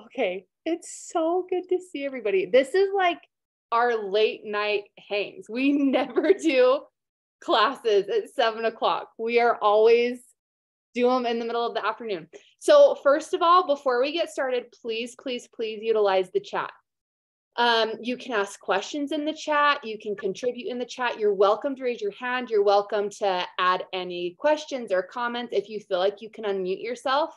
Okay, it's so good to see everybody. This is like our late night hangs. We never do classes at 7 o'clock. We are always do them in the middle of the afternoon. So first of all, before we get started, please, please, please utilize the chat. You can ask questions in the chat. You can contribute in the chat. You're welcome to raise your hand. You're welcome to add any questions or comments if you feel like you can unmute yourself,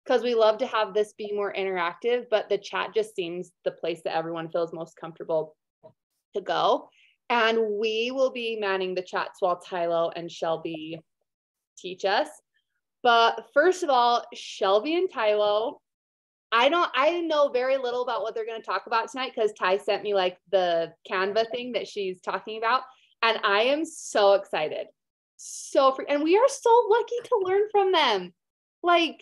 because we love to have this be more interactive, but the chat just seems the place that everyone feels most comfortable to go. And we will be manning the chats while Tylo and Shelby teach us. But first of all, Shelby and Tylo, I know very little about what they're going to talk about tonight because Ty sent me like the Canva thing that she's talking about. And I am so excited. And we are so lucky to learn from them. Like,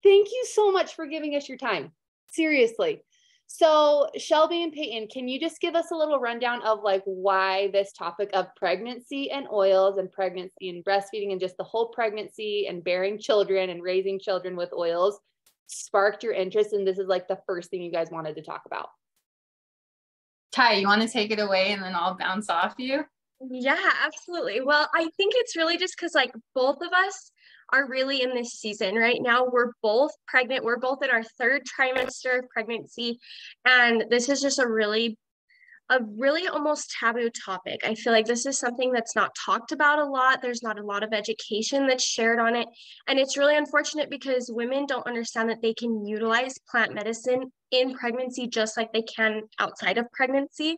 thank you so much for giving us your time. Seriously. So Shelby and Peyton, can you just give us a little rundown of like why this topic of pregnancy and oils and pregnancy and breastfeeding and just the whole pregnancy and bearing children and raising children with oils sparked your interest, and this is like the first thing you guys wanted to talk about? Ty, you want to take it away and then I'll bounce off you? Yeah, absolutely. Well, I think it's really just because like both of us are really in this season right now. We're both pregnant. We're both in our third trimester of pregnancy. And this is just a really almost taboo topic. I feel like this is something that's not talked about a lot. There's not a lot of education that's shared on it. And it's really unfortunate because women don't understand that they can utilize plant medicine in pregnancy just like they can outside of pregnancy.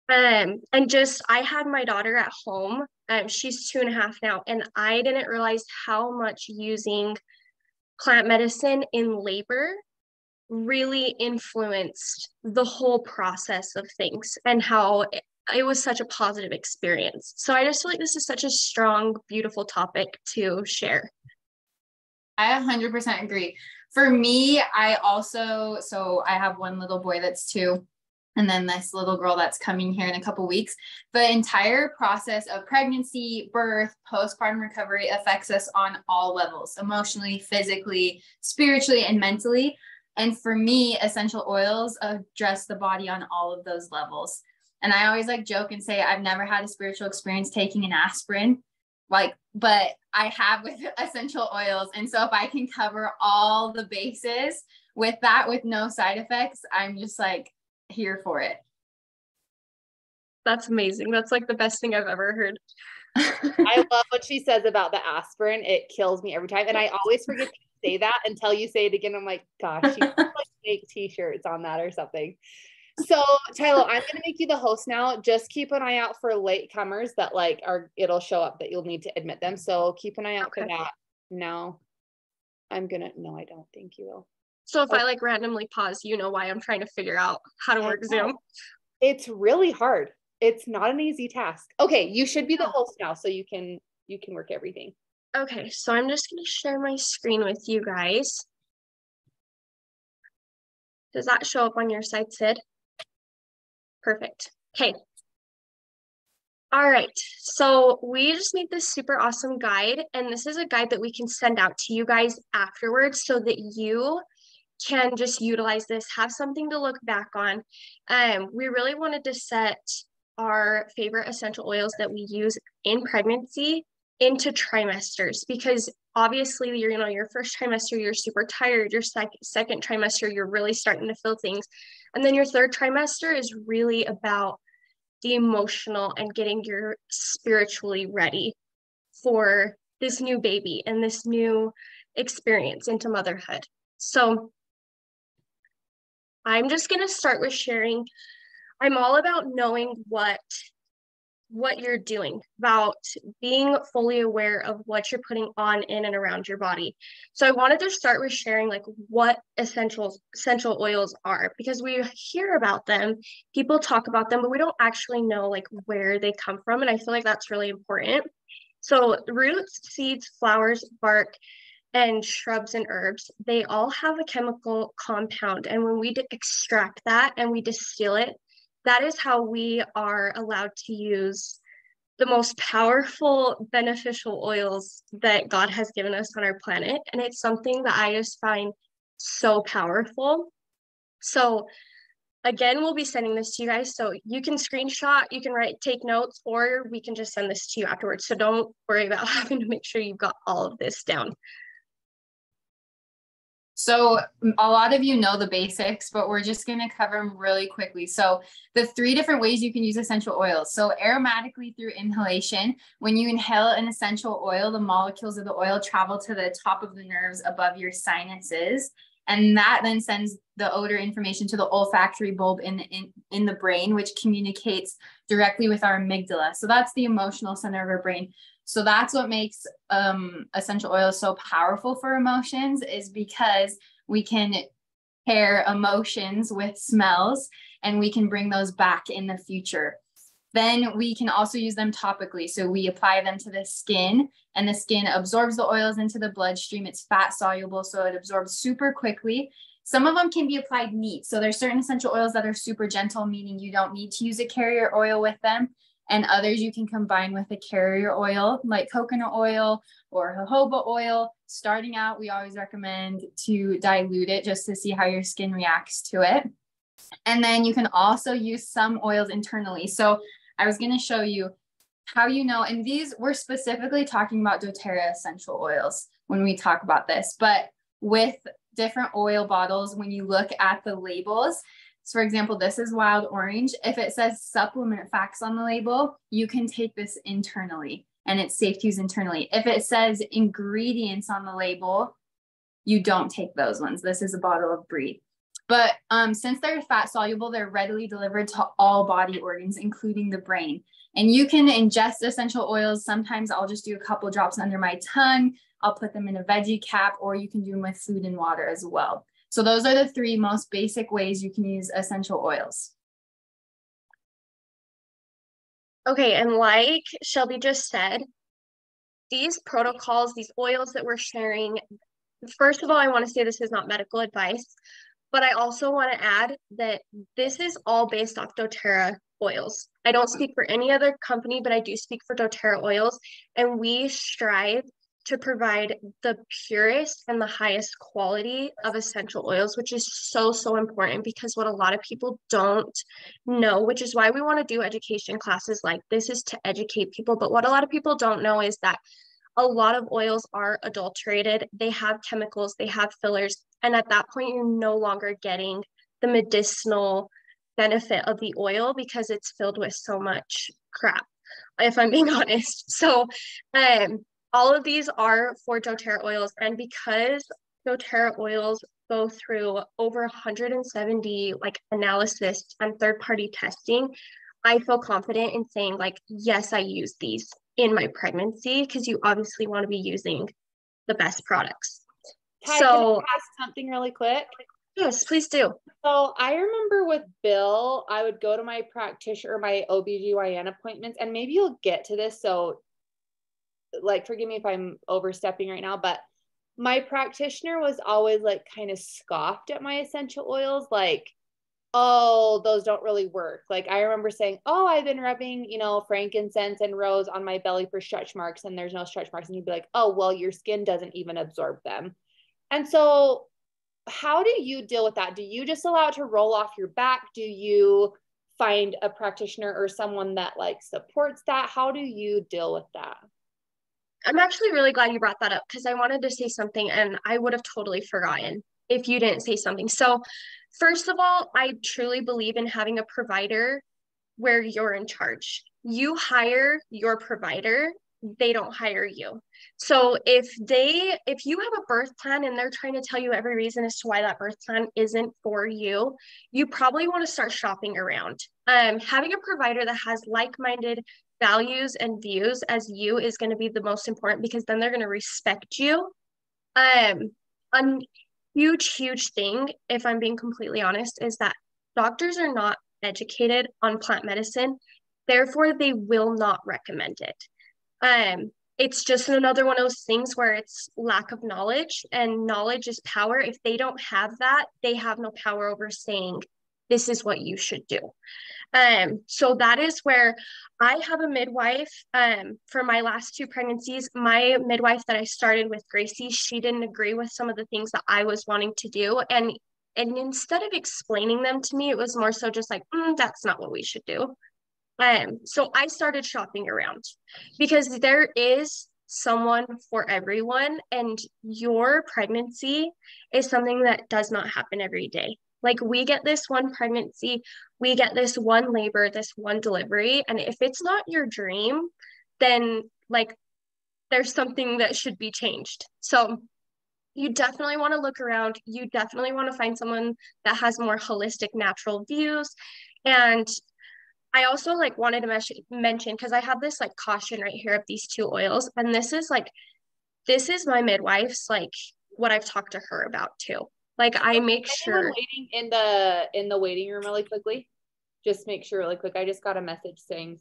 And just, I had my daughter at home. She's 2.5 now, and I didn't realize how much using plant medicine in labor really influenced the whole process of things and how it was such a positive experience. So I just feel like this is such a strong, beautiful topic to share. I 100% agree. For me, I have one little boy that's 2, and then this little girl that's coming here in a couple weeks. The entire process of pregnancy, birth, postpartum recovery affects us on all levels, emotionally, physically, spiritually, and mentally. And for me, essential oils address the body on all of those levels. And I always like joke and say, I've never had a spiritual experience taking an aspirin, but I have with essential oils. And so if I can cover all the bases with that, with no side effects, I'm just like here for it. That's amazing. That's like the best thing I've ever heard. I love what she says about the aspirin. It kills me every time. And I always forget to say that until you say it again. I'm like, gosh, you could like make t-shirts on that or something. So Tylo, I'm going to make you the host now. Just keep an eye out for late comers that like it'll show up that you'll need to admit them. So keep an eye out for that. No, I don't think you will. So if I like randomly pause, you know why I'm trying to figure out how to work Zoom. It's really hard. It's not an easy task. Okay, you should be the host now so you can work everything. Okay, so I'm just going to share my screen with you guys. Does that show up on your side, Sid? Perfect. Okay. All right, so we just made this super awesome guide, and this is a guide that we can send out to you guys afterwards so that you can just utilize this, have something to look back on. We really wanted to set our favorite essential oils that we use in pregnancy into trimesters, because obviously your first trimester, you're super tired. Your second trimester, you're really starting to feel things. And then your third trimester is really about the emotional and getting you spiritually ready for this new baby and this new experience into motherhood. So I'm just going to start with sharing. I'm all about knowing what you're doing, about being fully aware of what you're putting on, in, and around your body. So I wanted to start with sharing like what essential oils are, because we hear about them, people talk about them, but we don't actually know like where they come from. And I feel like that's really important. So roots, seeds, flowers, bark, and shrubs and herbs, they all have a chemical compound. And when we extract that and we distill it, that is how we are allowed to use the most powerful, beneficial oils that God has given us on our planet. And it's something that I just find so powerful. So again, we'll be sending this to you guys. So you can screenshot, you can take notes, or we can just send this to you afterwards. So don't worry about having to make sure you've got all of this down. So a lot of you know the basics, but we're just going to cover them really quickly. So the 3 different ways you can use essential oils. So aromatically through inhalation, when you inhale an essential oil, the molecules of the oil travel to the top of the nerves above your sinuses. And that then sends the odor information to the olfactory bulb in the brain, which communicates directly with our amygdala. So that's the emotional center of our brain. So that's what makes essential oils so powerful for emotions, is because we can pair emotions with smells and we can bring those back in the future. Then we can also use them topically. So we apply them to the skin, and the skin absorbs the oils into the bloodstream. It's fat soluble, so it absorbs super quickly. Some of them can be applied neat. So there's certain essential oils that are super gentle, meaning you don't need to use a carrier oil with them. And others you can combine with a carrier oil like coconut oil or jojoba oil. Starting out, we always recommend to dilute it just to see how your skin reacts to it. And then you can also use some oils internally. So I was going to show you how you know, and these, we're specifically talking about doTERRA essential oils when we talk about this, but with different oil bottles, when you look at the labels, so for example, this is wild orange. If it says supplement facts on the label, you can take this internally and it's safe to use internally. If it says ingredients on the label, you don't take those ones. This is a bottle of Brie. But since they're fat soluble, they're readily delivered to all body organs, including the brain. And you can ingest essential oils. Sometimes I'll just do a couple drops under my tongue. I'll put them in a veggie cap, or you can do them with food and water as well. So those are the 3 most basic ways you can use essential oils. Okay, and like Shelby just said, these protocols, these oils that we're sharing, first of all, I want to say this is not medical advice, but I also want to add that this is all based off doTERRA oils. I don't speak for any other company, but I do speak for doTERRA oils, and we strive to provide the purest and the highest quality of essential oils, which is so, so important, because what a lot of people don't know, which is why we want to do education classes like this, is to educate people. But what a lot of people don't know is that a lot of oils are adulterated. They have chemicals, they have fillers. And at that point, you're no longer getting the medicinal benefit of the oil because it's filled with so much crap, if I'm being honest. So, all of these are for doTERRA oils, and because doTERRA oils go through over 170 analysis and third-party testing, I feel confident in saying yes, I use these in my pregnancy, because you obviously want to be using the best products. Ty, can I ask something really quick? Yes, please do. So I remember with Bill, I would go to my practitioner, my OBGYN appointments, and maybe you'll get to this, so forgive me if I'm overstepping right now, but my practitioner was always kind of scoffed at my essential oils, oh, those don't really work. I remember saying, oh, I've been rubbing, frankincense and rose on my belly for stretch marks, and there's no stretch marks. And he'd be like, oh, well, your skin doesn't even absorb them. And so how do you deal with that? Do you just allow it to roll off your back? Do you find a practitioner or someone that supports that? How do you deal with that? I'm actually really glad you brought that up, because I wanted to say something and I would have totally forgotten if you didn't say something. So first of all, I truly believe in having a provider where you're in charge. You hire your provider, they don't hire you. So if you have a birth plan and they're trying to tell you every reason as to why that birth plan isn't for you, you probably want to start shopping around. Having a provider that has like-minded values and views as you is going to be the most important, because then they're going to respect you. A huge thing, if I'm being completely honest, is that doctors are not educated on plant medicine, therefore they will not recommend it. It's just another one of those things where it's lack of knowledge, and knowledge is power. If they don't have that, they have no power over saying this is what you should do. So that is where I have a midwife. For my last 2 pregnancies, my midwife that I started with, Gracie, she didn't agree with some of the things that I was wanting to do. And instead of explaining them to me, it was more so just like, that's not what we should do. So I started shopping around because there is someone for everyone, and your pregnancy is something that does not happen every day. Like, we get this one pregnancy, we get this one labor, this one delivery, and if it's not your dream, then like there's something that should be changed. So you definitely want to look around. You definitely want to find someone that has more holistic, natural views. And I also like wanted to mention, because I have this like caution right here of these 2 oils, and this is my midwife's, like, what I've talked to her about too. Like, I make sure. Waiting in the waiting room really quickly. Just make sure, like I just got a message saying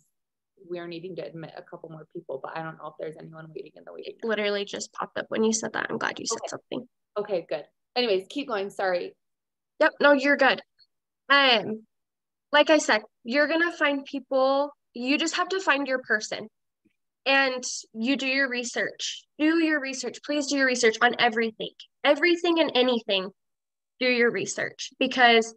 we're needing to admit a couple more people, but I don't know if there's anyone waiting in the waiting room. Literally just popped up when you said that. I'm glad you said something. Okay, good. Anyways, keep going. Sorry. Yep, no, you're good. Like I said, you're gonna find people. You just have to find your person, and you do your research. Do your research. Please do your research on everything and anything. Do your research, because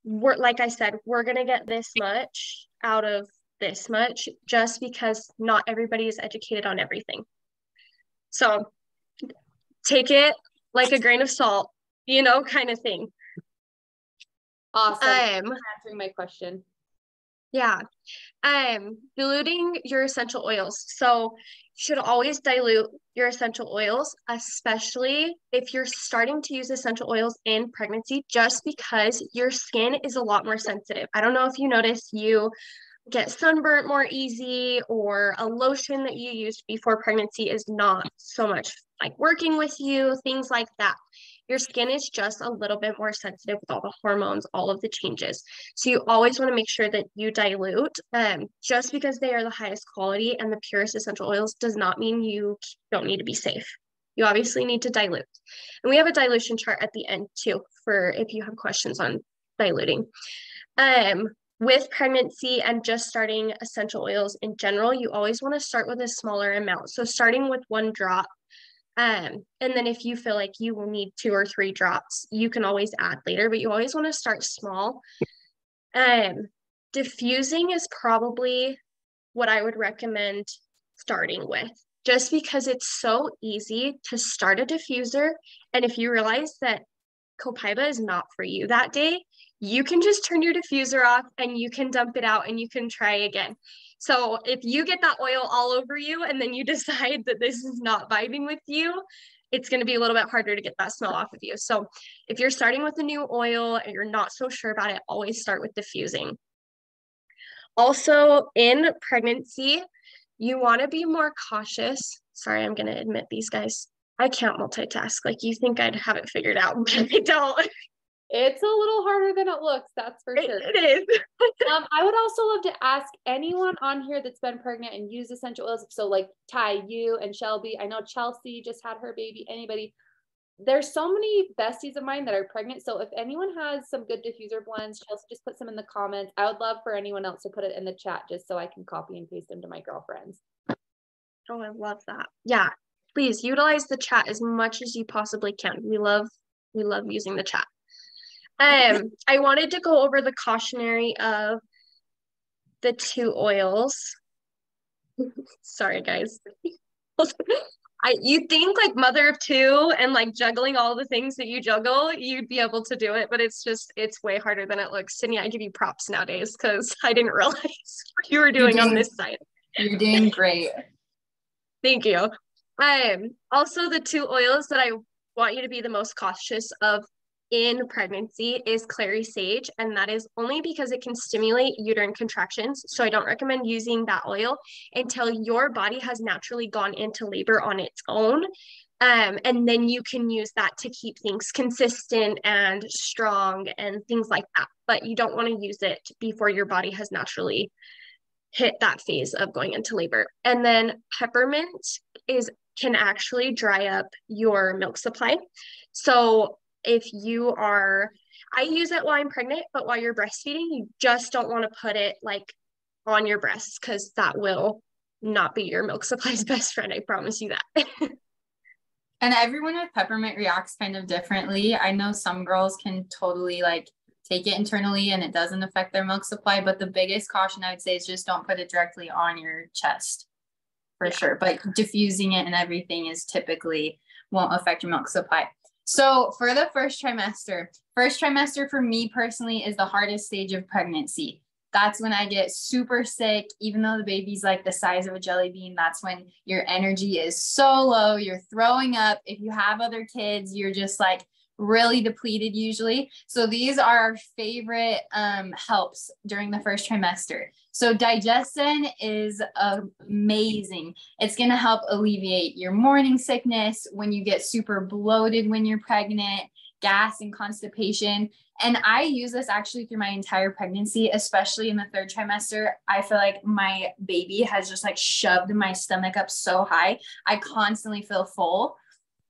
like I said, we're gonna get this much out of this much just because not everybody is educated on everything. So take it like a grain of salt, kind of thing. Awesome. Answering my question. Yeah. Diluting your essential oils. So you should always dilute your essential oils, especially if you're starting to use essential oils in pregnancy, just because your skin is a lot more sensitive. I don't know if you notice you get sunburnt more easy, or a lotion that you used before pregnancy is not so much like working with you, things like that. Your skin is just a little bit more sensitive with all the hormones, all of the changes. So you always want to make sure that you dilute. Just because they are the highest quality and the purest essential oils does not mean you don't need to be safe. You obviously need to dilute. And we have a dilution chart at the end too, for if you have questions on diluting. With pregnancy and just starting essential oils in general, you always want to start with a smaller amount. So starting with 1 drop. And then if you feel like you will need 2 or 3 drops, you can always add later, but you always want to start small. Diffusing is probably what I would recommend starting with, just because it's so easy to start a diffuser. And if you realize that Copaiba is not for you that day, you can just turn your diffuser off and you can dump it out and you can try again. So if you get that oil all over you and then you decide that this is not vibing with you, it's going to be a little bit harder to get that smell off of you. So if you're starting with a new oil and you're not so sure about it, always start with diffusing. Also, in pregnancy, you want to be more cautious. Sorry, I'm going to admit these guys. I can't multitask. Like, you think I'd have it figured out, but I don't. It's a little harder than it looks, that's for sure. It is. I would also love to ask anyone on here that's been pregnant and used essential oils. So like Ty, you and Shelby, I know Chelsea just had her baby, anybody. There's so many besties of mine that are pregnant. So if anyone has some good diffuser blends, Chelsea, just put some in the comments. I would love for anyone else to put it in the chat just so I can copy and paste them to my girlfriends. Oh, I love that. Yeah, please utilize the chat as much as you possibly can. We love using the chat. I wanted to go over the cautionary of the 2 oils. Sorry, guys. You think like mother of 2 and like juggling all the things that you juggle, you'd be able to do it, but it's way harder than it looks. Sydney, I give you props nowadays because I didn't realize what you were doing on this side. You're doing great. Thank you. Also, the 2 oils that I want you to be the most cautious of in pregnancy is clary sage, and that is only because it can stimulate uterine contractions. So I don't recommend using that oil until your body has naturally gone into labor on its own. And then you can use that to keep things consistent and strong and things like that. But you don't want to use it before your body has naturally hit that phase of going into labor. And then peppermint can actually dry up your milk supply. So if you are I use it while I'm pregnant, but while you're breastfeeding, you just don't want to put it like on your breasts because that will not be your milk supply's best friend. I promise you that. And everyone with peppermint reacts kind of differently. I know some girls can totally like take it internally and it doesn't affect their milk supply, but the biggest caution I would say is just don't put it directly on your chest for sure. But diffusing it and everything is typically won't affect your milk supply. So for the first trimester for me personally is the hardest stage of pregnancy. That's when I get super sick, even though the baby's like the size of a jelly bean. That's when your energy is so low, you're throwing up. If you have other kids, you're just like really depleted usually. So these are our favorite helps during the first trimester. So digestion is amazing. It's going to help alleviate your morning sickness when you get super bloated when you're pregnant, gas and constipation. And I use this actually through my entire pregnancy, especially in the third trimester. I feel like my baby has just like shoved my stomach up so high. I constantly feel full.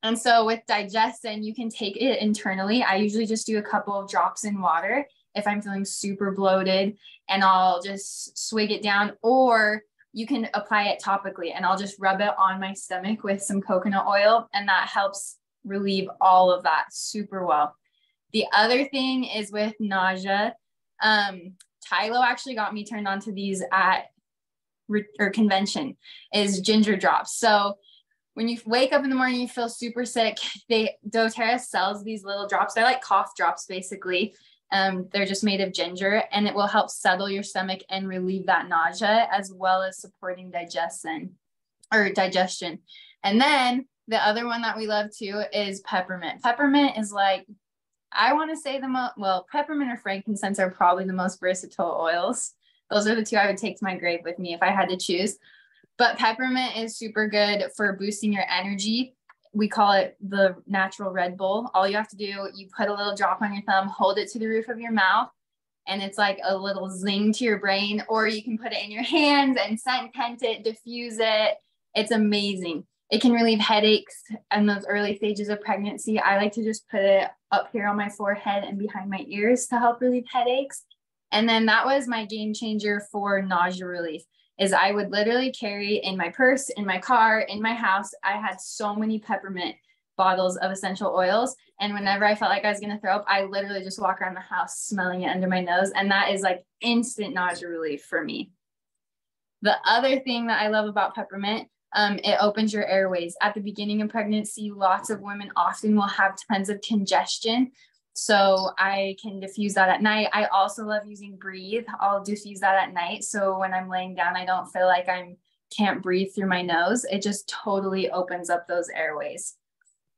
And so with digestion, you can take it internally. I usually just do a couple of drops in water if I'm feeling super bloated, and I'll just swig it down, or you can apply it topically and I'll just rub it on my stomach with some coconut oil, and that helps relieve all of that super well. The other thing is with nausea. Tylo actually got me turned on to these at convention, is ginger drops. So when you wake up in the morning, you feel super sick. doTERRA sells these little drops. They're like cough drops, basically. They're just made of ginger, and it will help settle your stomach and relieve that nausea, as well as supporting digestion. And then the other one that we love too is peppermint. Peppermint is like, I want to say peppermint or frankincense are probably the most versatile oils. Those are the two I would take to my grave with me if I had to choose. But peppermint is super good for boosting your energy. We call it the natural Red Bull. All you have to do, you put a little drop on your thumb, hold it to the roof of your mouth, and it's like a little zing to your brain. Or you can put it in your hands and scent it, diffuse it. It's amazing. It can relieve headaches in those early stages of pregnancy. I like to just put it up here on my forehead and behind my ears to help relieve headaches. And then that was my game changer for nausea relief, is I would literally carry in my purse, in my car, in my house. I had so many peppermint bottles of essential oils. And whenever I felt like I was going to throw up, I literally just walk around the house smelling it under my nose. And that is like instant nausea relief for me. The other thing that I love about peppermint, it opens your airways. At the beginning of pregnancy, lots of women often will have tons of congestion. So I can diffuse that at night. I also love using Breathe. I'll diffuse that at night. So when I'm laying down, I don't feel like I can't breathe through my nose. It just totally opens up those airways.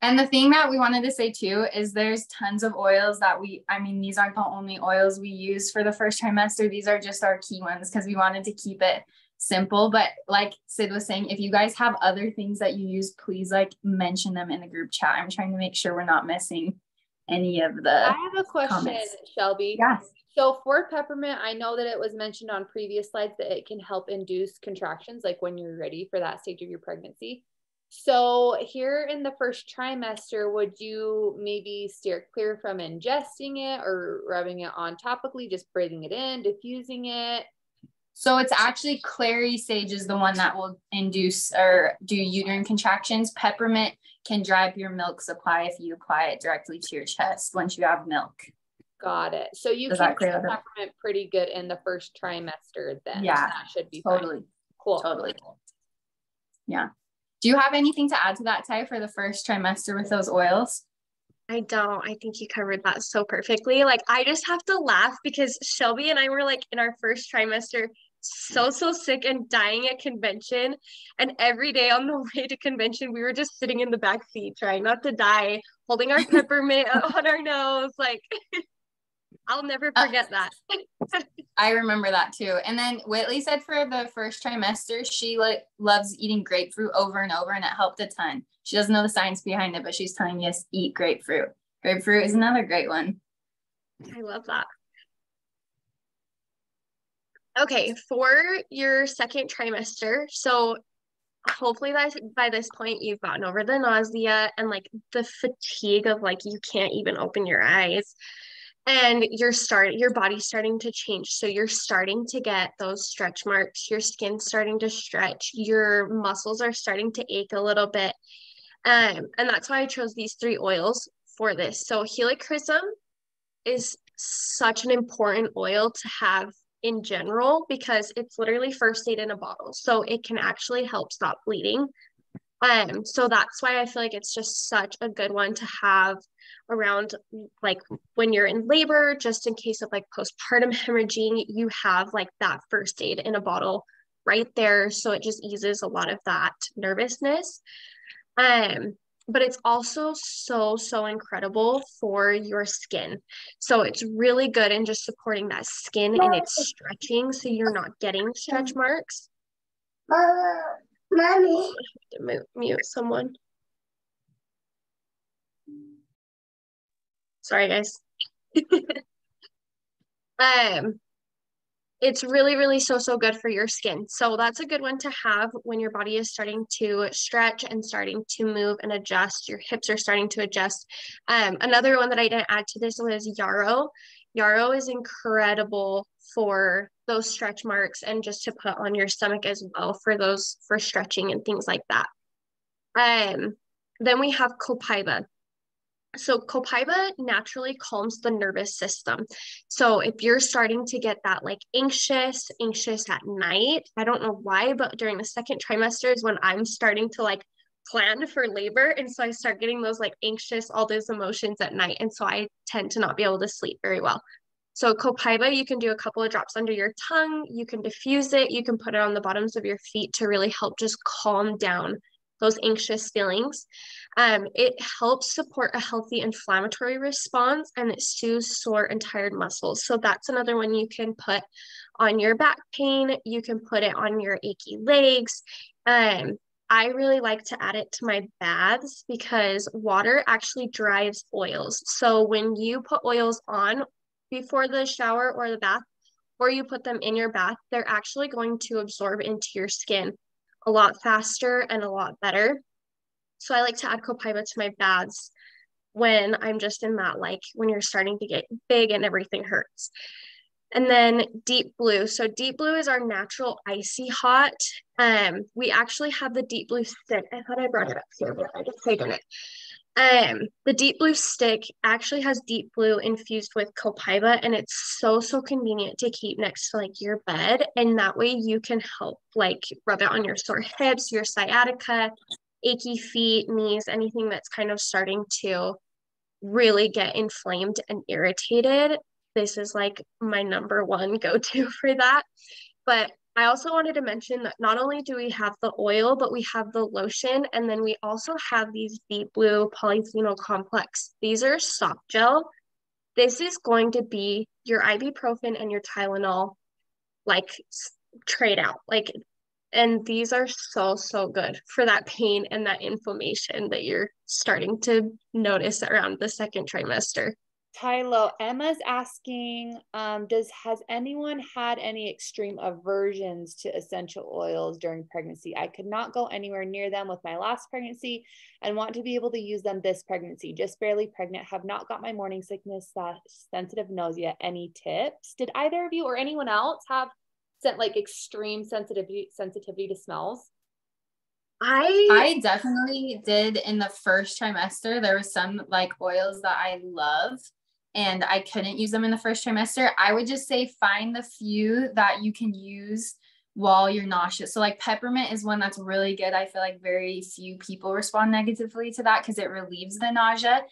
And the thing that we wanted to say too, is there's tons of oils that these aren't the only oils we use for the first trimester. These are just our key ones because we wanted to keep it simple. But like Sid was saying, if you guys have other things that you use, please like mention them in the group chat. I'm trying to make sure we're not missing any of the I have a question, comments. Shelby. Yes. So for peppermint, I know that it was mentioned on previous slides that it can help induce contractions, like when you're ready for that stage of your pregnancy. So here in the first trimester, would you maybe steer clear from ingesting it or rubbing it on topically, just breathing it in, diffusing it? So it's actually clary sage is the one that will induce or do uterine contractions. Peppermint can drive your milk supply if you apply it directly to your chest once you have milk. Got it. So you can get peppermint pretty good in the first trimester then. Yeah, that should be totally fine. Cool. Totally. Yeah. Do you have anything to add to that, Ty, for the first trimester with those oils? I don't. I think you covered that so perfectly. Like, I just have to laugh because Shelby and I were like in our first trimester, so sick and dying at convention. And every day on the way to convention, we were just sitting in the back seat trying not to die, holding our peppermint on our nose. Like, I'll never forget that. I remember that too. And then Whitley said for the first trimester, she loves eating grapefruit over and over, and it helped a ton. She doesn't know the science behind it, but she's telling us eat grapefruit. Grapefruit is another great one. I love that. Okay, for your second trimester, so hopefully by this point you've gotten over the nausea and like the fatigue of like you can't even open your eyes. and your body's starting to change. So you're starting to get those stretch marks, your skin's starting to stretch, your muscles are starting to ache a little bit. And that's why I chose these 3 oils for this. So helichrysum is such an important oil to have in general because it's literally first aid in a bottle. So it can actually help stop bleeding. So that's why I feel like it's just such a good one to have around, like when you're in labor, just in case of like postpartum hemorrhaging, you have like that first aid in a bottle right there. So it just eases a lot of that nervousness. But it's also so incredible for your skin. So it's really good in just supporting that skin and its stretching so you're not getting stretch marks. Mommy. I have to mute someone. Sorry, guys. It's really so good for your skin. So that's a good one to have when your body is starting to stretch and starting to move and adjust. Your hips are starting to adjust. Another one that I didn't add to this was yarrow. Yarrow is incredible for those stretch marks and just to put on your stomach as well for stretching and things like that. Then we have copaiba. So copaiba naturally calms the nervous system. So if you're starting to get that like anxious at night, I don't know why, but during the second trimester is when I'm starting to like plan for labor. And so I start getting those like anxious, all those emotions at night. And so I tend to not be able to sleep very well. So copaiba, you can do a couple of drops under your tongue. You can diffuse it. You can put it on the bottoms of your feet to really help just calm down those anxious feelings. It helps support a healthy inflammatory response and it soothes sore and tired muscles. So that's another one you can put on your back pain. You can put it on your achy legs. I really like to add it to my baths because water actually drives oils. So when you put oils on before the shower or the bath, or you put them in your bath, they're actually going to absorb into your skin a lot faster and a lot better. So I like to add copaiba to my baths when I'm just in that, like when you're starting to get big and everything hurts. And then deep blue. So deep blue is our natural icy hot. We actually have the deep blue stick. I thought I brought it up here, but I just saved it. The deep blue stick actually has deep blue infused with copaiba, and it's so convenient to keep next to like your bed, and that way you can help like rub it on your sore hips, your sciatica, achy feet, knees, anything that's kind of starting to really get inflamed and irritated. This is like my number one go-to for that. But I also wanted to mention that not only do we have the oil, but we have the lotion, and then we also have these deep blue polyphenol complex. These are soft gel. This is going to be your ibuprofen and your Tylenol, like trade out. Like, and these are so good for that pain and that inflammation that you're starting to notice around the second trimester. Tylo, Emma's asking, has anyone had any extreme aversions to essential oils during pregnancy? I could not go anywhere near them with my last pregnancy and want to be able to use them this pregnancy. Just barely pregnant, have not got my morning sickness, sensitive nausea. Any tips? Did either of you or anyone else have like extreme sensitivity to smells? I definitely did in the first trimester. There were some like oils that I love and I couldn't use them in the first trimester. I would just say find the few that you can use while you're nauseous. So like peppermint is one that's really good. I feel like very few people respond negatively to that because it relieves the nausea,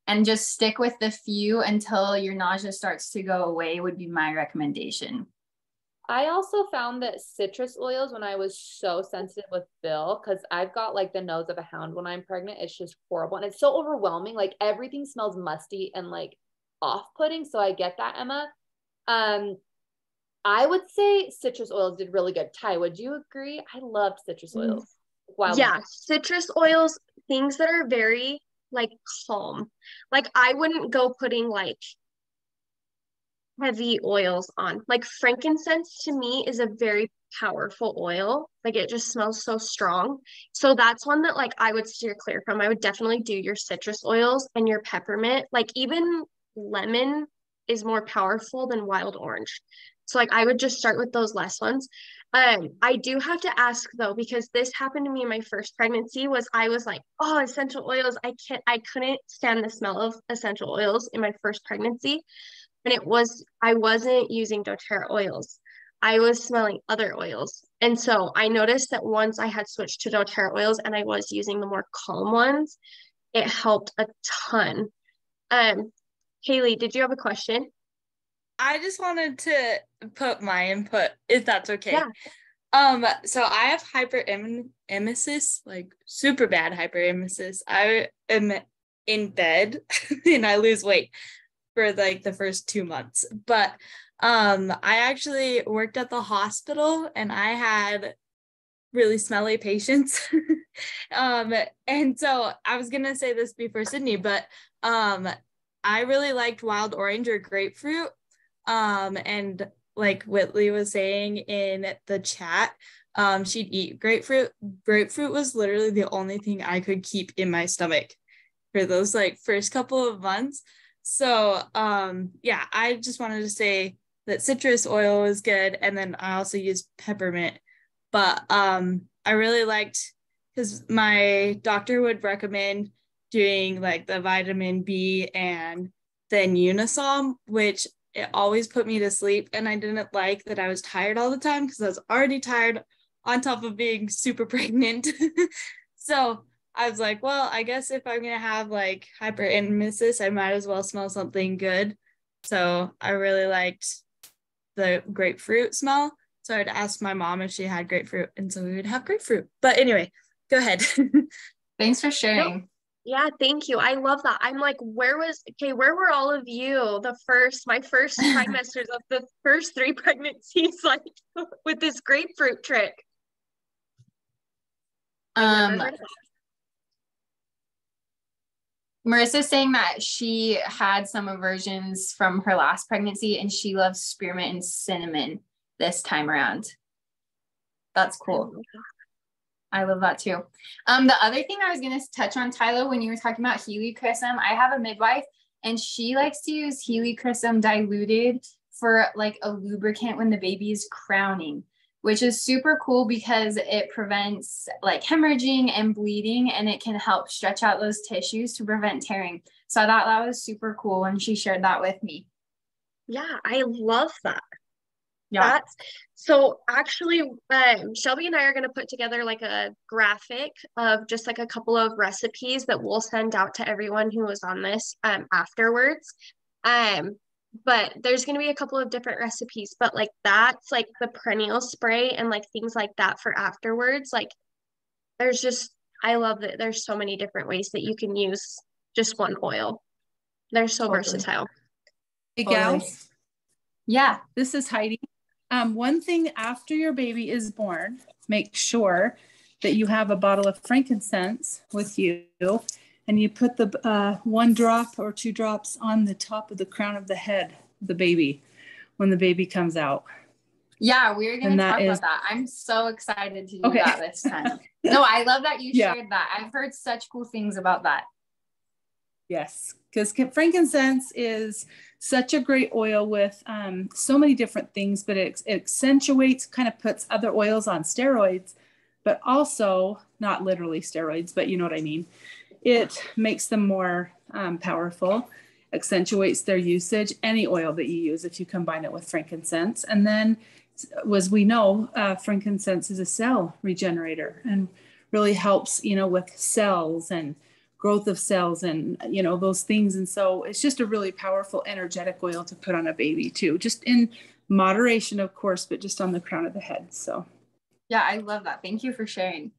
and just stick with the few until your nausea starts to go away would be my recommendation. I also found that citrus oils, when I was so sensitive with Bill, because I've got like the nose of a hound when I'm pregnant, it's just horrible. And it's so overwhelming. Like everything smells musty and like off-putting. So I get that, Emma. I would say citrus oils did really good. Ty, would you agree? I loved citrus oils. Yeah, citrus oils, things that are very like calm. Like I wouldn't go putting like heavy oils on. Like frankincense to me is a very powerful oil. Like it just smells so strong. So that's one that like I would steer clear from. I would definitely do your citrus oils and your peppermint. Like even lemon is more powerful than wild orange. So like I would just start with those less ones. I do have to ask though, because this happened to me in my first pregnancy, was I was like, oh, essential oils. I couldn't stand the smell of essential oils in my first pregnancy. And I wasn't using doTERRA oils. I was smelling other oils. And so I noticed that once I had switched to doTERRA oils and I was using the more calm ones, it helped a ton. Haley, did you have a question? I just wanted to put my input, if that's okay. Yeah. So I have hyperemesis, like super bad hyperemesis. I am in bed and I lose weight for like the first 2 months. But I actually worked at the hospital and I had really smelly patients. And so I was gonna say this before Sydney, but I really liked wild orange or grapefruit. And like Whitley was saying in the chat, she'd eat grapefruit. Grapefruit was literally the only thing I could keep in my stomach for those like first couple of months. So yeah, I just wanted to say that citrus oil is good. And then I also used peppermint. But I really liked, because my doctor would recommend doing like the vitamin B and then Unisom, which it always put me to sleep. And I didn't like that I was tired all the time because I was already tired on top of being super pregnant. So I was like, well, I guess if I'm going to have like hyperemesis, I might as well smell something good. So I really liked the grapefruit smell. So I'd ask my mom if she had grapefruit. And so we would have grapefruit. But anyway, go ahead. Thanks for sharing. Nope. Yeah, thank you. I love that. I'm like, where were all of you my first trimesters of the first 3 pregnancies, like with this grapefruit trick? Marissa's saying that she had some aversions from her last pregnancy and she loves spearmint and cinnamon this time around. That's cool. I love that too. The other thing I was going to touch on, Tyler, when you were talking about helichrysum, I have a midwife and she likes to use helichrysum diluted for like a lubricant when the baby is crowning, which is super cool because it prevents like hemorrhaging and bleeding, and it can help stretch out those tissues to prevent tearing. So I thought that was super cool when she shared that with me. Yeah, I love that. Yeah. So actually, Shelby and I are going to put together like a graphic of just like a couple of recipes that we'll send out to everyone who was on this afterwards. But there's going to be a couple of different recipes, but like that's like the perennial spray and like things like that for afterwards. Like I love that there's so many different ways that you can use just one oil. They're so versatile. Hey gals. Yeah. This is Heidi. One thing after your baby is born, make sure that you have a bottle of frankincense with you, and you put the 1 drop or 2 drops on the top of the crown of the head of the baby when the baby comes out. Yeah, we're going to talk about that. I'm so excited to do that this time. No, I love that you shared that. I've heard such cool things about that. Yes, because frankincense is such a great oil with so many different things, but it accentuates, kind of puts other oils on steroids, but also not literally steroids, but you know what I mean. It makes them more powerful, accentuates their usage, any oil that you use if you combine it with frankincense. And then, as we know, frankincense is a cell regenerator and really helps, with cells and growth of cells and, those things. And so it's just a really powerful, energetic oil to put on a baby too, just in moderation, of course, but just on the crown of the head. So. Yeah, I love that. Thank you for sharing.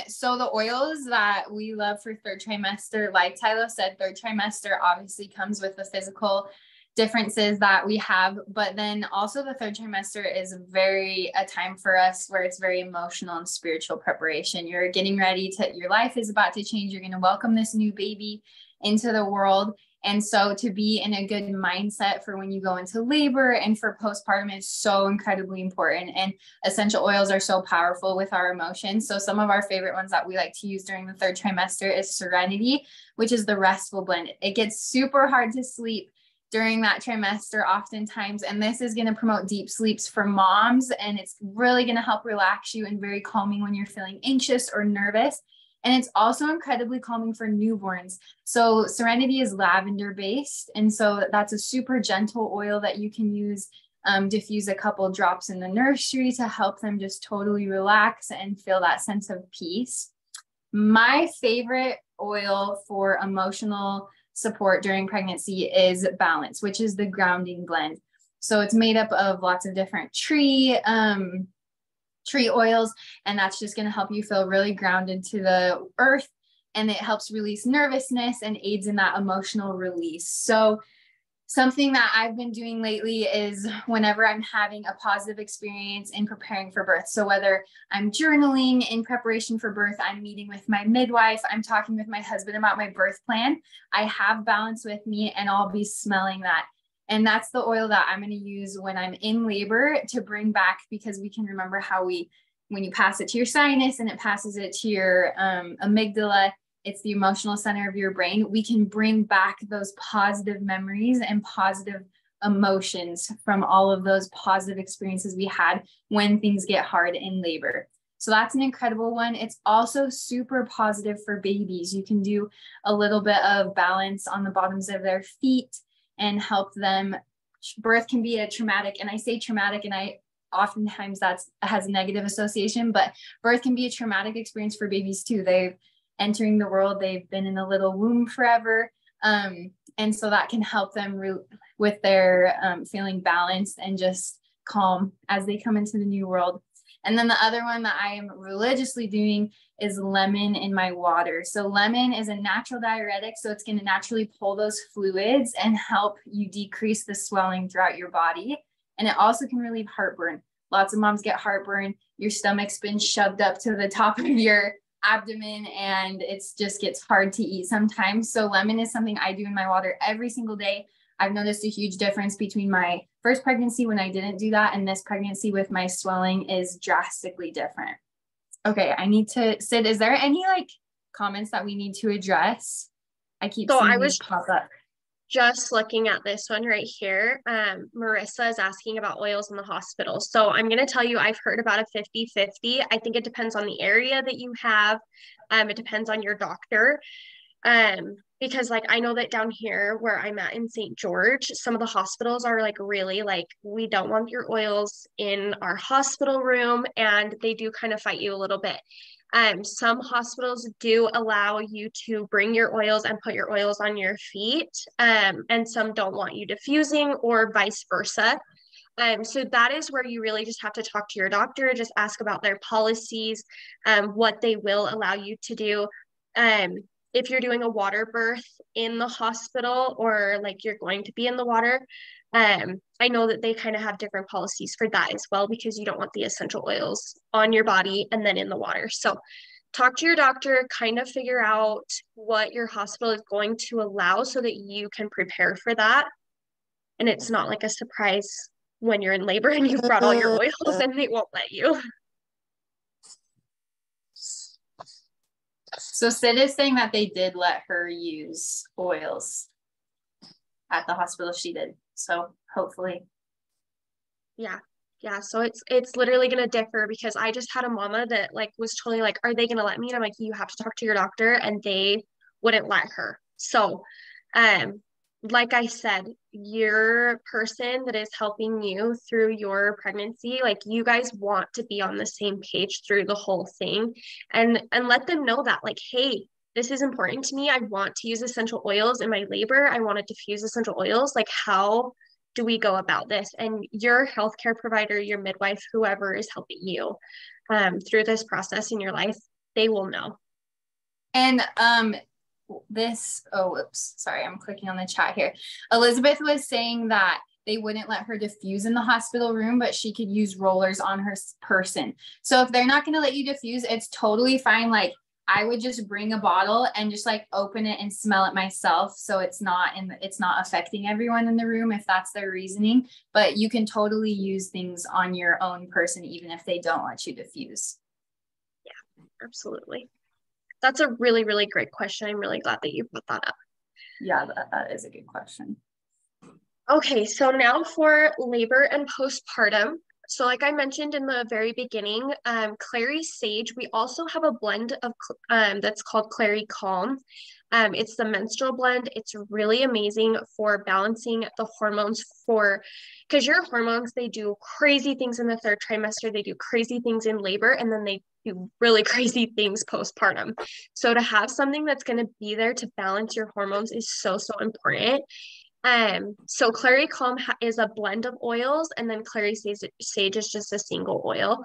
So the oils that we love for 3rd trimester, like Tyler said, 3rd trimester obviously comes with the physical differences that we have, but then also the 3rd trimester is a time for us where it's very emotional and spiritual preparation. You're getting ready your life is about to change. You're going to welcome this new baby into the world. And so to be in a good mindset for when you go into labor and for postpartum is so incredibly important. And essential oils are so powerful with our emotions. So some of our favorite ones that we like to use during the 3rd trimester is Serenity, which is the restful blend. It gets super hard to sleep during that trimester oftentimes. And this is going to promote deep sleeps for moms. And it's really going to help relax you and very calming when you're feeling anxious or nervous. And it's also incredibly calming for newborns. So Serenity is lavender based. And so that's a super gentle oil that you can use, diffuse a couple drops in the nursery to help them just totally relax and feel that sense of peace. My favorite oil for emotional support during pregnancy is Balance, which is the grounding blend. So it's made up of lots of different tree oils, and that's just going to help you feel really grounded to the earth, and it helps release nervousness and aids in that emotional release. So something that I've been doing lately is whenever I'm having a positive experience in preparing for birth. So whether I'm journaling in preparation for birth, I'm meeting with my midwife, I'm talking with my husband about my birth plan, I have Balance with me and I'll be smelling that. And that's the oil that I'm going to use when I'm in labor to bring back, because we can remember how when you pass it to your sinus and it passes it to your amygdala, it's the emotional center of your brain. We can bring back those positive memories and positive emotions from all of those positive experiences we had when things get hard in labor. So that's an incredible one. It's also super positive for babies. You can do a little bit of Balance on the bottoms of their feet and help them. Birth can be a traumatic, and I say traumatic, and I oftentimes has a negative association, but birth can be a traumatic experience for babies too. They've entering the world, they've been in a little womb forever. And so that can help them with their feeling balanced and just calm as they come into the new world. And then the other one that I am religiously doing is lemon in my water. So lemon is a natural diuretic, so it's going to naturally pull those fluids and help you decrease the swelling throughout your body. And it also can relieve heartburn. Lots of moms get heartburn. Your stomach's been shoved up to the top of your abdomen and it just gets hard to eat sometimes. So lemon is something I do in my water every single day. I've noticed a huge difference between my first pregnancy when I didn't do that and this pregnancy with my swelling is drastically different. Okay, I need to, Sid, is there any comments that we need to address? I keep seeing these pop up. Just looking at this one right here, Marissa is asking about oils in the hospital. So I'm going to tell you, I've heard about a 50-50. I think it depends on the area that you have. It depends on your doctor. Because I know that down here where I'm at in St. George, some of the hospitals are really we don't want your oils in our hospital room, and they do kind of fight you a little bit. Some hospitals do allow you to bring your oils and put your oils on your feet, and some don't want you diffusing or vice versa. So that is where you really just have to talk to your doctor, just ask about their policies, what they will allow you to do. If you're doing a water birth in the hospital or you're going to be in the water, I know that they kind of have different policies for that as well, because you don't want the essential oils on your body and then in the water. So talk to your doctor, kind of figure out what your hospital is going to allow so that you can prepare for that. And it's not like a surprise when you're in labor and you've brought all your oils and they won't let you. So Sid is saying that they did let her use oils at the hospital she did. So hopefully. Yeah. So it's literally going to differ, because I just had a mama that was totally are they going to let me? And I'm you have to talk to your doctor, and they wouldn't let her. So, like I said, your person that is helping you through your pregnancy, you guys want to be on the same page through the whole thing, and let them know that hey, this is important to me. I want to use essential oils in my labor. I want to diffuse essential oils. How do we go about this? And your healthcare provider, your midwife, whoever is helping you through this process in your life, they will know. And sorry, I'm clicking on the chat here. Elizabeth was saying that they wouldn't let her diffuse in the hospital room, but she could use rollers on her person. So if they're not going to let you diffuse, it's totally fine. I would just bring a bottle and just open it and smell it myself. So it's not affecting everyone in the room if that's their reasoning, but you can totally use things on your own person, even if they don't let you diffuse. Yeah, absolutely. That's a really, really great question. I'm really glad that you brought that up. Yeah, that is a good question. Okay, so now for labor and postpartum. So like I mentioned in the very beginning, Clary Sage, we also have a blend of that's called Clary Calm. It's the menstrual blend. It's really amazing for balancing the hormones because your hormones, they do crazy things in the third trimester, they do crazy things in labor, and then they do really crazy things postpartum. So to have something that's going to be there to balance your hormones is so, so important. So Clary Calm is a blend of oils, and then Clary Sage is just a single oil.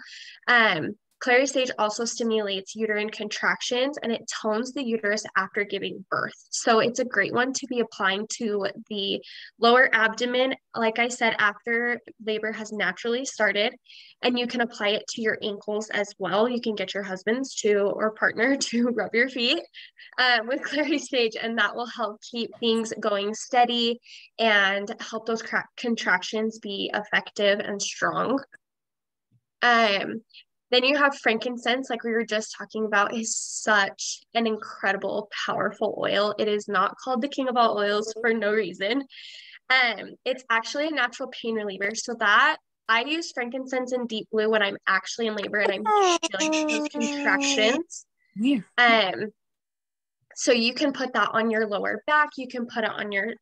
Clary Sage also stimulates uterine contractions and it tones the uterus after giving birth. So it's a great one to be applying to the lower abdomen, like I said, after labor has naturally started. And you can apply it to your ankles as well. You can get your husbands to or partner to rub your feet with Clary Sage, and that will help keep things going steady and help those contractions be effective and strong. Then you have frankincense, like we were just talking about, is such an incredible, powerful oil. It is not called the king of all oils for no reason. It's actually a natural pain reliever. So that I use frankincense and deep blue when I'm actually in labor and I'm feeling those contractions. Weird. So you can put that on your lower back, you can put it on your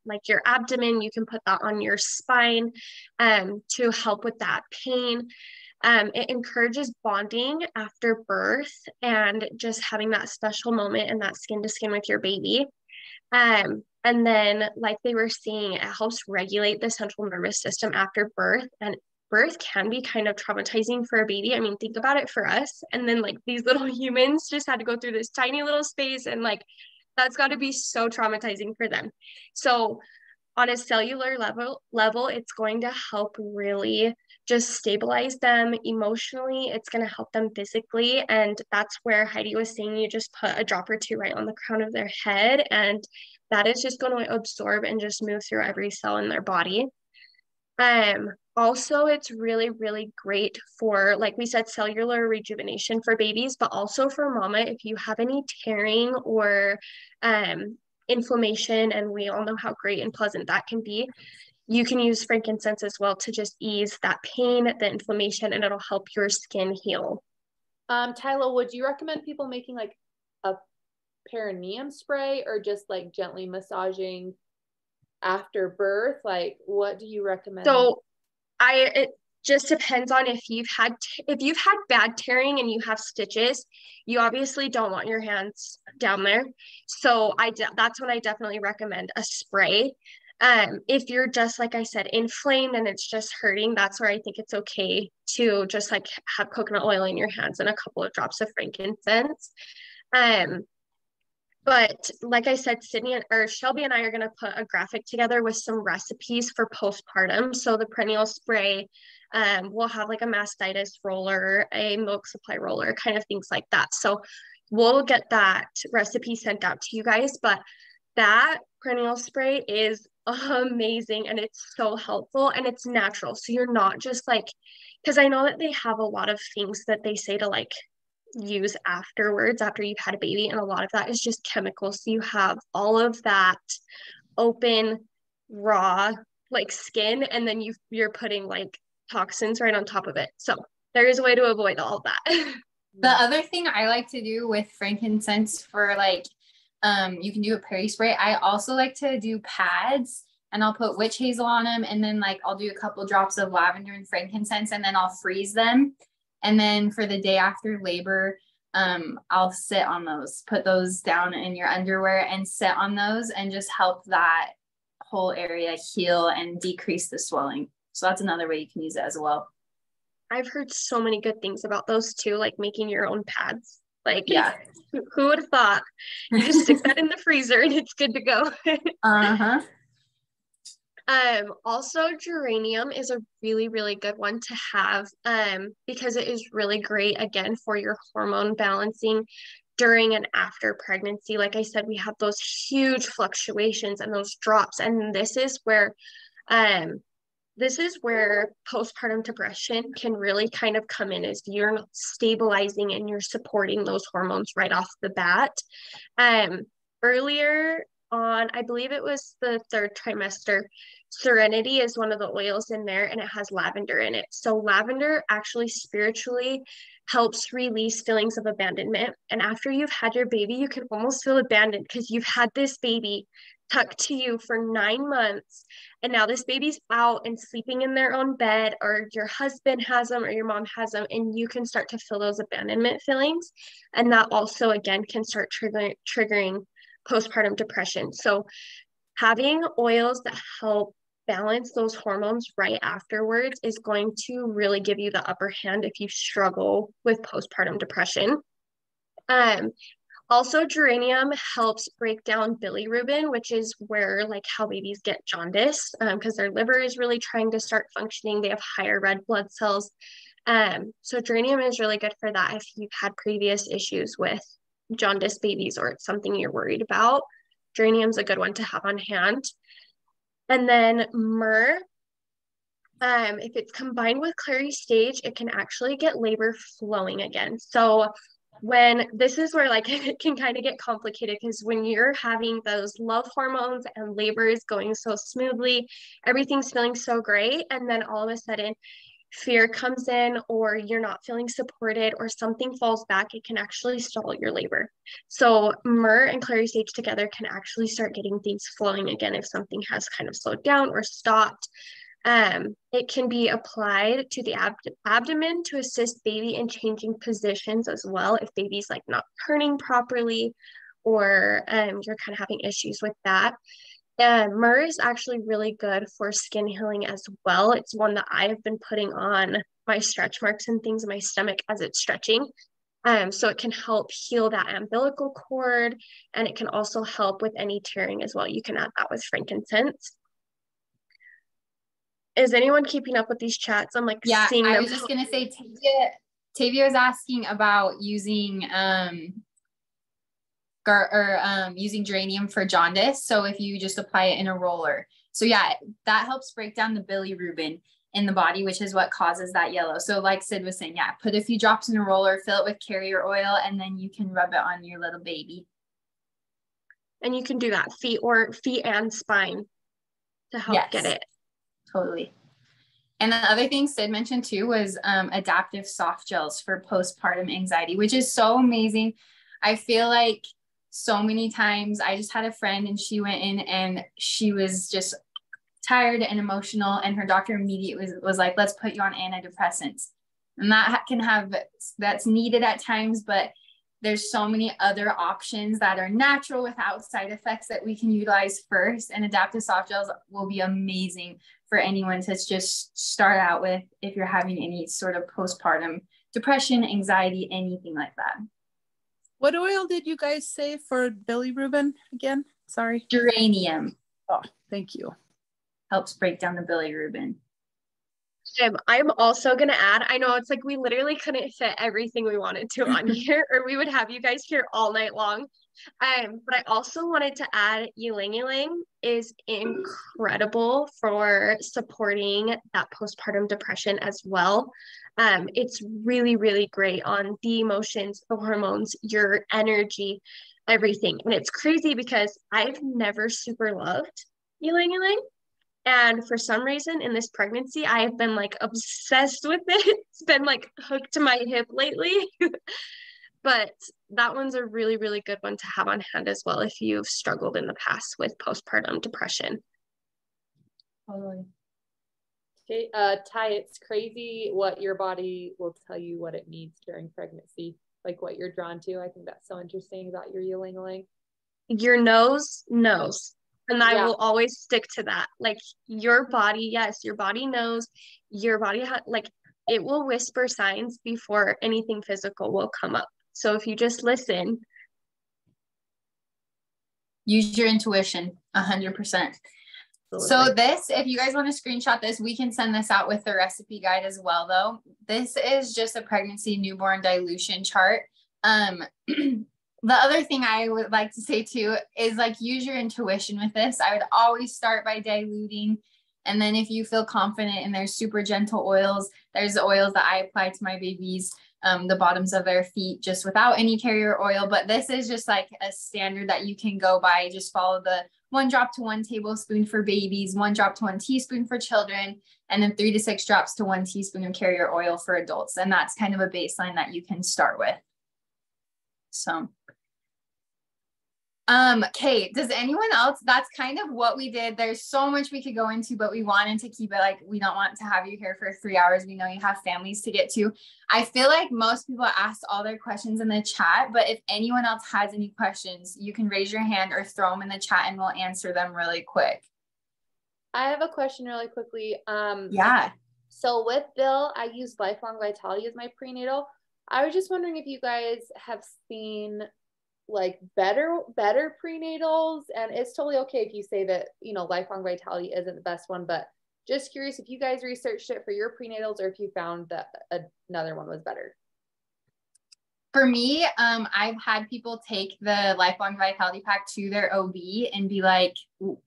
abdomen, you can put that on your spine to help with that pain. It encourages bonding after birth and just having that special moment and that skin to skin with your baby. And then, like they were saying, it helps regulate the central nervous system after birth. And birth can be kind of traumatizing for a baby. I mean, think about it for us. And then, like, these little humans just had to go through this tiny little space, and like, that's got to be so traumatizing for them. So, on a cellular level, it's going to help really just stabilize them emotionally. It's going to help them physically. And that's where Heidi was saying you just put a drop or two right on the crown of their head. And that is just going to absorb and just move through every cell in their body. Also, it's really, really great for, like we said, cellular rejuvenation for babies, but also for mama, if you have any tearing or inflammation, and we all know how great and pleasant that can be, you can use frankincense as well to just ease that pain, the inflammation, and it'll help your skin heal. Tyler, would you recommend people making like a perineum spray or just like gently massaging after birth? Like, what do you recommend? So it just depends on if you've had bad tearing and you have stitches, you obviously don't want your hands down there. So that's when I definitely recommend a spray. If you're just, like I said, inflamed and it's just hurting, that's where I think it's okay to just like have coconut oil in your hands and a couple of drops of frankincense. But like I said, Shelby and I are going to put a graphic together with some recipes for postpartum. So the perennial spray, we'll have like a mastitis roller, a milk supply roller, kind of things like that. So we'll get that recipe sent out to you guys. But that perennial spray is amazing and it's so helpful and it's natural. So you're not just like, because I know that they have a lot of things that they say to like use afterwards after you've had a baby, and a lot of that is just chemicals. So you have all of that open raw like skin, and then you're putting like toxins right on top of it. So there is a way to avoid all of that. The other thing I like to do with frankincense for like you can do a peri spray. I also like to do pads, and I'll put witch hazel on them, and then like I'll do a couple drops of lavender and frankincense, and then I'll freeze them. And then for the day after labor, I'll sit on those, put those down in your underwear and sit on those and just help that whole area heal and decrease the swelling. So that's another way you can use it as well. I've heard so many good things about those too, like making your own pads. Like, yeah, who would have thought? You just stick that in the freezer and it's good to go. Uh-huh. Also geranium is a really, really good one to have because it is really great, again, for your hormone balancing during and after pregnancy. Like I said, we have those huge fluctuations and those drops, and this is where postpartum depression can really kind of come in, as you're stabilizing and you're supporting those hormones right off the bat. Earlier on, I believe it was the 3rd trimester. Serenity is one of the oils in there, and it has lavender in it. So lavender actually spiritually helps release feelings of abandonment. And after you've had your baby, you can almost feel abandoned because you've had this baby tucked to you for 9 months, and now this baby's out and sleeping in their own bed, or your husband has them or your mom has them, and you can start to feel those abandonment feelings. And that also again can start triggering postpartum depression. So having oils that help balance those hormones right afterwards is going to really give you the upper hand if you struggle with postpartum depression. Also, geranium helps break down bilirubin, which is where like how babies get jaundice, because their liver is really trying to start functioning. They have higher red blood cells. So geranium is really good for that if you've had previous issues with jaundice babies or it's something you're worried about. Geranium's a good one to have on hand. And then myrrh, if it's combined with clary sage, it can actually get labor flowing again. So when this is where like it can kind of get complicated, because when you're having those love hormones and labor is going so smoothly, everything's feeling so great, and then all of a sudden fear comes in, or you're not feeling supported, or something falls back, it can actually stall your labor. So myrrh and clary sage together can actually start getting things flowing again if something has kind of slowed down or stopped. It can be applied to the abdomen to assist baby in changing positions as well if baby's like not turning properly, or you're kind of having issues with that. Myrrh is actually really good for skin healing as well. It's one that I have been putting on my stretch marks and things in my stomach as it's stretching. So it can help heal that umbilical cord, and it can also help with any tearing as well. You can add that with frankincense. Is anyone keeping up with these chats? I'm like, Yeah, seeing them. I was just gonna say, Tavia was asking about using using geranium for jaundice. So if you just apply it in a roller, so yeah, that helps break down the bilirubin in the body, which is what causes that yellow. So like Sid was saying, yeah, put a few drops in a roller, fill it with carrier oil, and then you can rub it on your little baby. And you can do that feet and spine to help get it. Totally. And the other thing Sid mentioned too was adaptive soft gels for postpartum anxiety, which is so amazing. I feel like so many times I just had a friend and she went in and she was just tired and emotional, and her doctor immediately was like, let's put you on antidepressants. And that's needed at times, but there's so many other options that are natural without side effects that we can utilize first. And adaptive soft gels will be amazing for anyone to just start out with if you're having any sort of postpartum depression, anxiety, anything like that. What oil did you guys say for bilirubin again? Sorry. Geranium. Oh, thank you. Helps break down the bilirubin. I'm also going to add, I know it's like we literally couldn't fit everything we wanted to on here, or we would have you guys here all night long. But I also wanted to add ylang ylang is incredible for supporting that postpartum depression as well. It's really, really great on the emotions, the hormones, your energy, everything. And it's crazy because I've never super loved ylang ylang. And for some reason in this pregnancy, I have been like obsessed with it. It's been like hooked to my hip lately. But that one's a really, really good one to have on hand as well if you've struggled in the past with postpartum depression. Totally. Okay, Ty, it's crazy what your body will tell you what it needs during pregnancy, like what you're drawn to. I think that's so interesting about your ylang ylang. Your nose knows. And I will always stick to that. Like your body, yes, your body knows. Your body, like it will whisper signs before anything physical will come up. So if you just listen. Use your intuition, 100%. So this, if you guys want to screenshot this, we can send this out with the recipe guide as well, though. This is just a pregnancy newborn dilution chart. The other thing I would like to say too is like use your intuition with this. I would always start by diluting. And then if you feel confident and there's super gentle oils, there's oils that I apply to my babies the bottoms of their feet just without any carrier oil. But this is just like a standard that you can go by. Just follow the 1 drop to 1 tablespoon for babies, 1 drop to 1 teaspoon for children, and then 3 to 6 drops to 1 teaspoon of carrier oil for adults. And that's kind of a baseline that you can start with. So okay, does anyone else, that's kind of what we did. There's so much we could go into, but we wanted to keep it like, we don't want to have you here for 3 hours. We know you have families to get to. I feel like most people asked all their questions in the chat, but if anyone else has any questions, you can raise your hand or throw them in the chat and we'll answer them really quick. I have a question really quickly. Yeah. So with Bill, I use Lifelong Vitality as my prenatal. I was just wondering if you guys have seen like better prenatals, and it's totally okay if you say that, you know, Lifelong Vitality isn't the best one, but just curious if you guys researched it for your prenatals or if you found that another one was better. For me, I've had people take the Lifelong Vitality Pack to their OB and be like,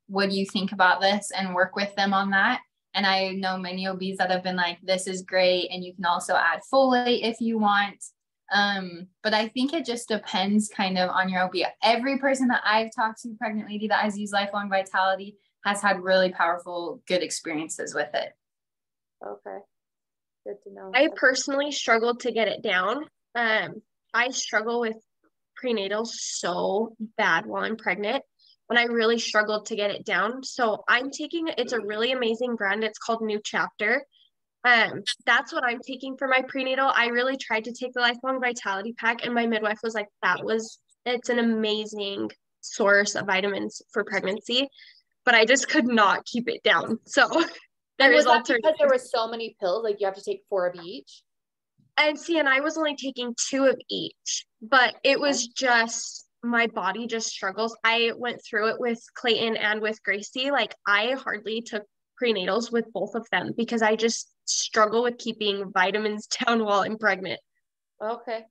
what do you think about this? And work with them on that. And I know many OBs that have been like, this is great. And you can also add folate if you want. But I think it just depends kind of on your OB. Every person that I've talked to, pregnant lady that has used Lifelong Vitality, has had really powerful, good experiences with it. Okay. Good to know. I personally struggled to get it down. I struggle with prenatals so bad while I'm pregnant, and I really struggled to get it down. So I'm taking, it's a really amazing brand. It's called New Chapter. That's what I'm taking for my prenatal. I really tried to take the Lifelong Vitality Pack, and my midwife was like, it's an amazing source of vitamins for pregnancy, but I just could not keep it down. So there is alternatives. Because there were so many pills, like you have to take 4 of each. And see, and I was only taking 2 of each, but it was just, my body just struggles. I went through it with Clayton and with Gracie. Like, I hardly took prenatals with both of them because I just struggle with keeping vitamins down while I'm pregnant. Okay.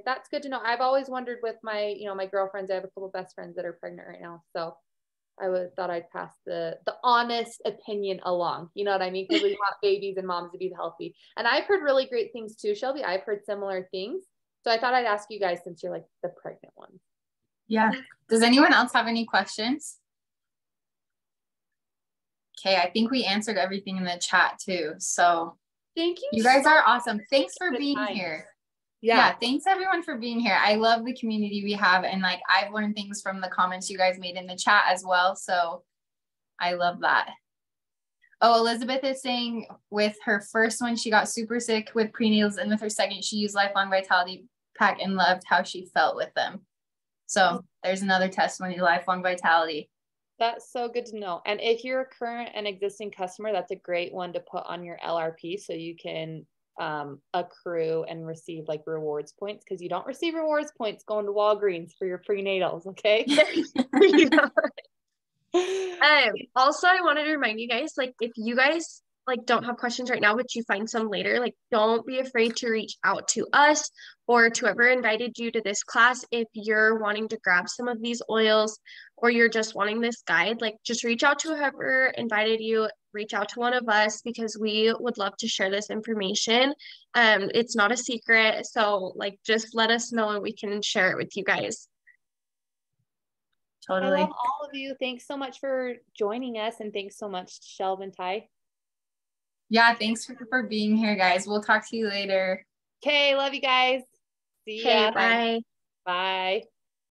That's good to know. I've always wondered with my, you know, my girlfriends, I have a couple of best friends that are pregnant right now. So thought I'd pass the honest opinion along. You know what I mean? Because we want babies and moms to be healthy. And I've heard really great things too, Shelby. I've heard similar things. So I thought I'd ask you guys since you're like the pregnant ones. Yeah. Does anyone else have any questions? Okay, I think we answered everything in the chat too. So thank you. You guys are awesome. Thanks for being here. Yeah, thanks everyone for being here. I love the community we have, and like I've learned things from the comments you guys made in the chat as well. So I love that. Oh, Elizabeth is saying with her first one, she got super sick with prenatals, and with her second, she used Lifelong Vitality Pack and loved how she felt with them. So there's another testimony to Lifelong Vitality. That's so good to know. And if you're a current and existing customer, that's a great one to put on your LRP so you can accrue and receive like rewards points, because you don't receive rewards points going to Walgreens for your prenatals. Okay. Also, I wanted to remind you guys, like, if you guys like don't have questions right now, but you find some later, like, don't be afraid to reach out to us or to whoever invited you to this class. If you're wanting to grab some of these oils or you're just wanting this guide, like, just reach out to whoever invited you, reach out to one of us, because we would love to share this information. It's not a secret. So like, just let us know and we can share it with you guys. Totally. I love all of you. Thanks so much for joining us, and thanks so much, Shelb and Ty. Yeah, thanks for being here, guys. We'll talk to you later. Okay, love you guys. See ya. Bye. Bye.